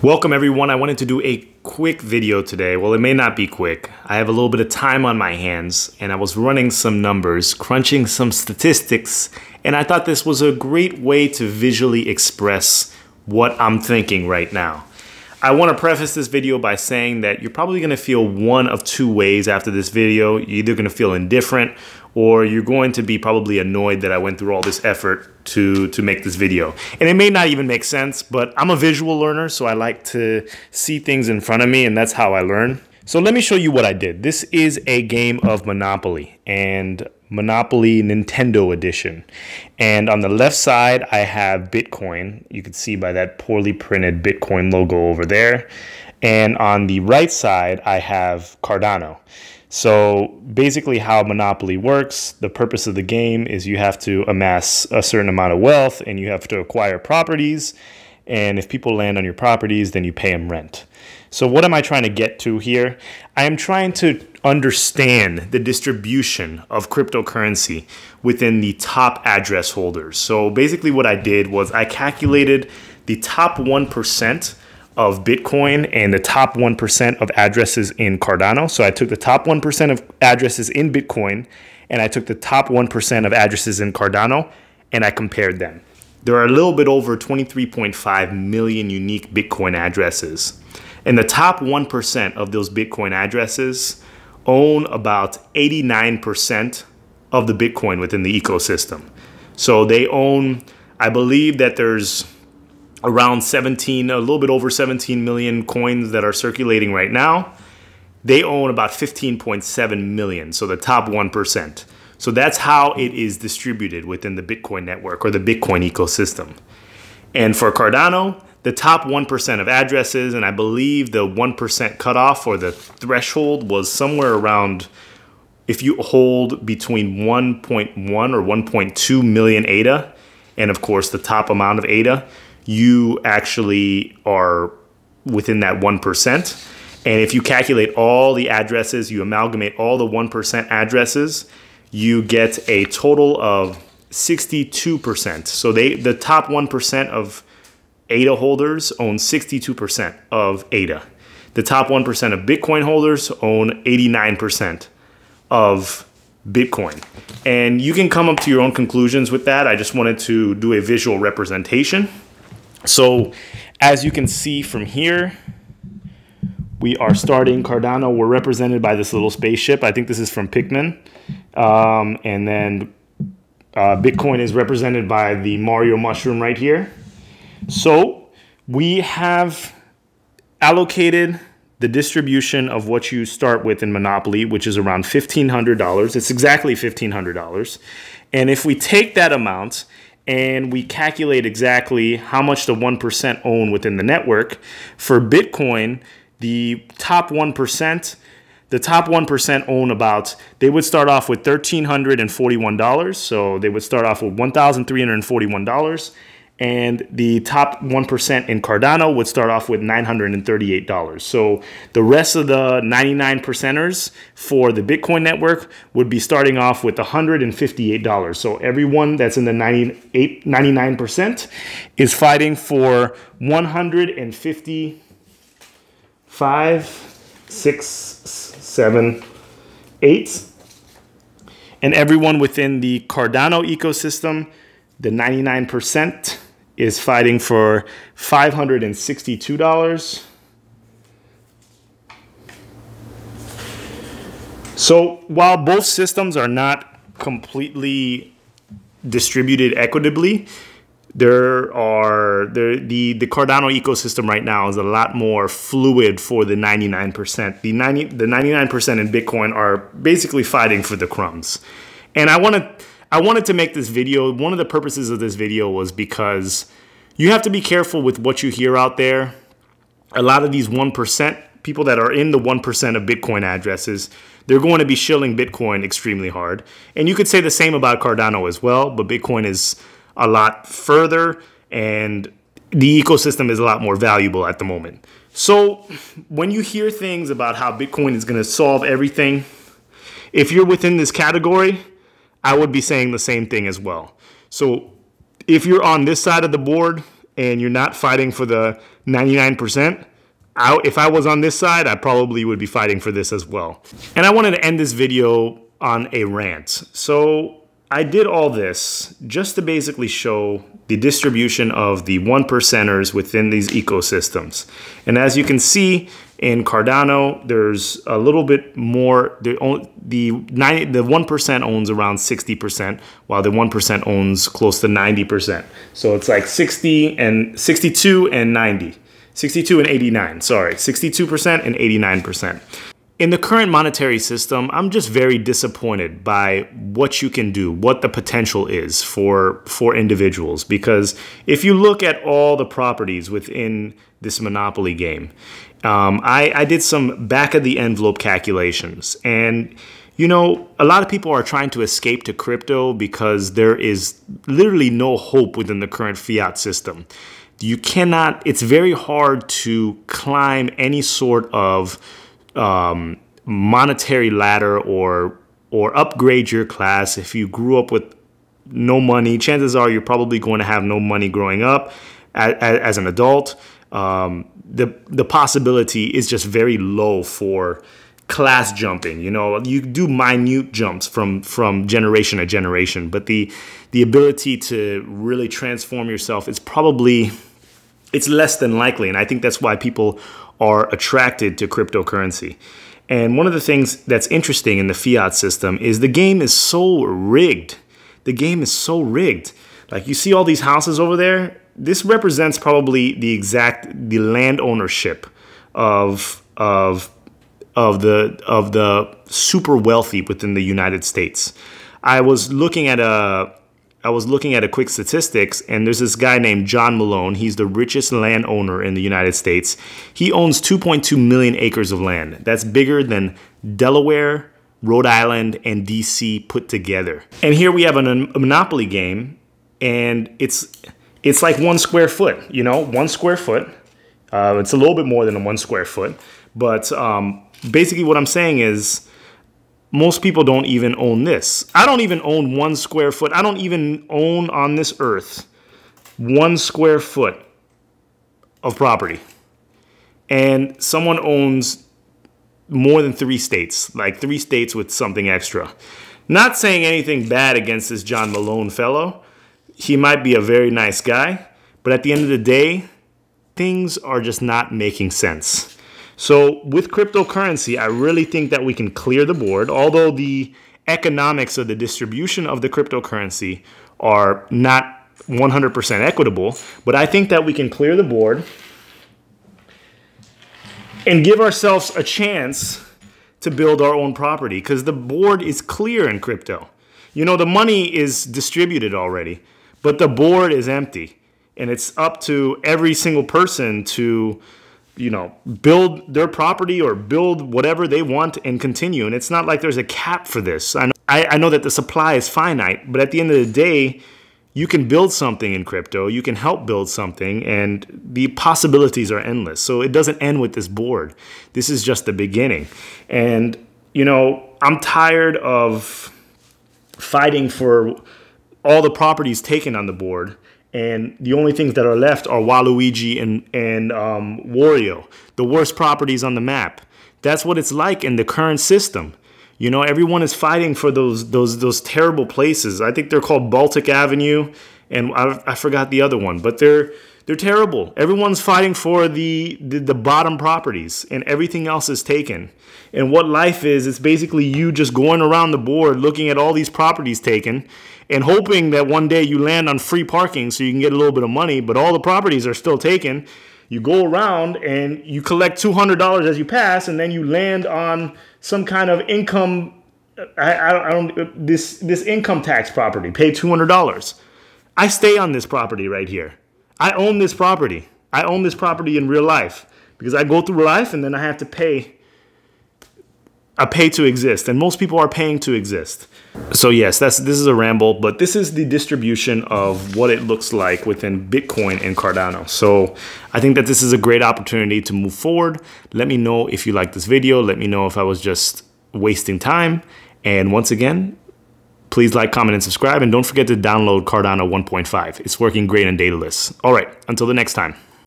Welcome everyone. I wanted to do a quick video today. Well, it may not be quick. I have a little bit of time on my hands and I was running some numbers, crunching some statistics, and I thought this was a great way to visually express what I'm thinking right now. I want to preface this video by saying that you're probably going to feel one of two ways after this video. You're either going to feel indifferent or you're going to be probably annoyed that I went through all this effort to make this video. And it may not even make sense, but I'm a visual learner, so I like to see things in front of me, and that's how I learn. So let me show you what I did. This is a game of Monopoly, and Monopoly Nintendo Edition. And on the left side, I have Bitcoin. You can see by that poorly printed Bitcoin logo over there. And on the right side, I have Cardano. So basically how Monopoly works, the purpose of the game is you have to amass a certain amount of wealth and you have to acquire properties. And if people land on your properties, then you pay them rent. So what am I trying to get to here? I am trying to understand the distribution of cryptocurrency within the top address holders. So basically what I did was I calculated the top 1% of Bitcoin and the top 1% of addresses in Cardano. So I took the top 1% of addresses in Bitcoin and I took the top 1% of addresses in Cardano and I compared them. There are a little bit over 23.5 million unique Bitcoin addresses. And the top 1% of those Bitcoin addresses own about 89% of the Bitcoin within the ecosystem. So they own, I believe that there's around a little bit over 17 million coins that are circulating right now. They own about 15.7 million, so the top 1%. So that's how it is distributed within the Bitcoin network or the Bitcoin ecosystem. And for Cardano, the top 1% of addresses, and I believe the 1% cutoff or the threshold was somewhere around, if you hold between 1.1 or 1.2 million ADA, and of course the top amount of ADA, you actually are within that 1%. And if you calculate all the addresses, you amalgamate all the 1% addresses, you get a total of 62%. So the top 1% of ADA holders own 62% of ADA. The top 1% of Bitcoin holders own 89% of Bitcoin. And you can come up to your own conclusions with that. I just wanted to do a visual representation. So as you can see from here, we are starting Cardano. We're represented by this little spaceship. I think this is from Pikmin. And then Bitcoin is represented by the Mario mushroom right here. So we have allocated the distribution of what you start with in Monopoly, which is around $1,500. It's exactly $1,500. And if we take that amount and we calculate exactly how much the 1% own within the network, for Bitcoin, the top 1% own about, they would start off with $1,341. So they would start off with $1,341. And the top 1% in Cardano would start off with $938. So the rest of the 99%ers for the Bitcoin network would be starting off with $158. So everyone that's in the 99% is fighting for 155, 6, 7, 8. And everyone within the Cardano ecosystem, the 99%, is fighting for $562. So while both systems are not completely distributed equitably, the Cardano ecosystem right now is a lot more fluid for the 99%. The 99% in Bitcoin are basically fighting for the crumbs. And I wanted to make this video. One of the purposes of this video was because you have to be careful with what you hear out there. A lot of these 1%, people that are in the 1% of Bitcoin addresses, they're going to be shilling Bitcoin extremely hard. And you could say the same about Cardano as well, but Bitcoin is a lot further and the ecosystem is a lot more valuable at the moment. So when you hear things about how Bitcoin is going to solve everything, if you're within this category, I would be saying the same thing as well. So if you're on this side of the board and you're not fighting for the 99%, if I was on this side, I probably would be fighting for this as well. And I wanted to end this video on a rant. So I did all this just to basically show the distribution of the 1%ers within these ecosystems. And as you can see in Cardano, there's a little bit more. The 1% owns around 60%, while the 1% owns close to 90%. So it's like 62 and 90. 62 and 89, sorry, 62% and 89%. In the current monetary system, I'm just very disappointed by what you can do, what the potential is for individuals. Because if you look at all the properties within this Monopoly game, I did some back of the envelope calculations. And, you know, a lot of people are trying to escape to crypto because there is literally no hope within the current fiat system. You cannot, it's very hard to climb any sort of monetary ladder or upgrade your class. If you grew up with no money, chances are you're probably going to have no money growing up as an adult. The possibility is just very low for class jumping. You know, you do minute jumps from generation to generation, but the ability to really transform yourself is probably, it's less than likely. And I think that's why people are attracted to cryptocurrency. And one of the things that's interesting in the fiat system is the game is so rigged. The game is so rigged. Like, you see all these houses over there? This represents probably the land ownership of the super wealthy within the United States. I was looking at a quick statistics, and there's this guy named John Malone. He's the richest landowner in the United States. He owns 2.2 million acres of land. That's bigger than Delaware, Rhode Island, and DC put together. And here we have a Monopoly game, and it's like 1 square foot, you know, 1 square foot. It's a little bit more than 1 square foot. But basically what I'm saying is, most people don't even own this. I don't even own 1 square foot. I don't even own on this earth 1 square foot of property. And someone owns more than 3 states, like 3 states with something extra. Not saying anything bad against this John Malone fellow. He might be a very nice guy, but at the end of the day, things are just not making sense. So with cryptocurrency, I really think that we can clear the board, although the economics of the distribution of the cryptocurrency are not 100% equitable. But I think that we can clear the board and give ourselves a chance to build our own property, because the board is clear in crypto. You know, the money is distributed already, but the board is empty. And it's up to every single person to, you know, build their property or build whatever they want and continue. And it's not like there's a cap for this. I know that the supply is finite, but at the end of the day, you can build something in crypto. You can help build something, and the possibilities are endless. So it doesn't end with this board. This is just the beginning. And, you know, I'm tired of fighting for all the properties taken on the board, and the only things that are left are Waluigi and Wario, the worst properties on the map. That's what it's like in the current system. You know, everyone is fighting for those terrible places. I think they're called Baltic Avenue, and I forgot the other one, but they're terrible. Everyone's fighting for the bottom properties, and everything else is taken. And what life is, it's basically you just going around the board looking at all these properties taken and hoping that one day you land on free parking so you can get a little bit of money, but all the properties are still taken. You go around and you collect $200 as you pass, and then you land on some kind of income, this income tax property, pay $200. I stay on this property right here. I own this property. I own this property in real life because I go through life and then I have to pay. I pay to exist, and most people are paying to exist. So yes, this is a ramble, but this is the distribution of what it looks like within Bitcoin and Cardano. So I think that this is a great opportunity to move forward. Let me know if you like this video. Let me know if I was just wasting time. And once again, Please like, comment, and subscribe, and don't forget to download Cardano 1.5. It's working great on data lists. All right, until the next time.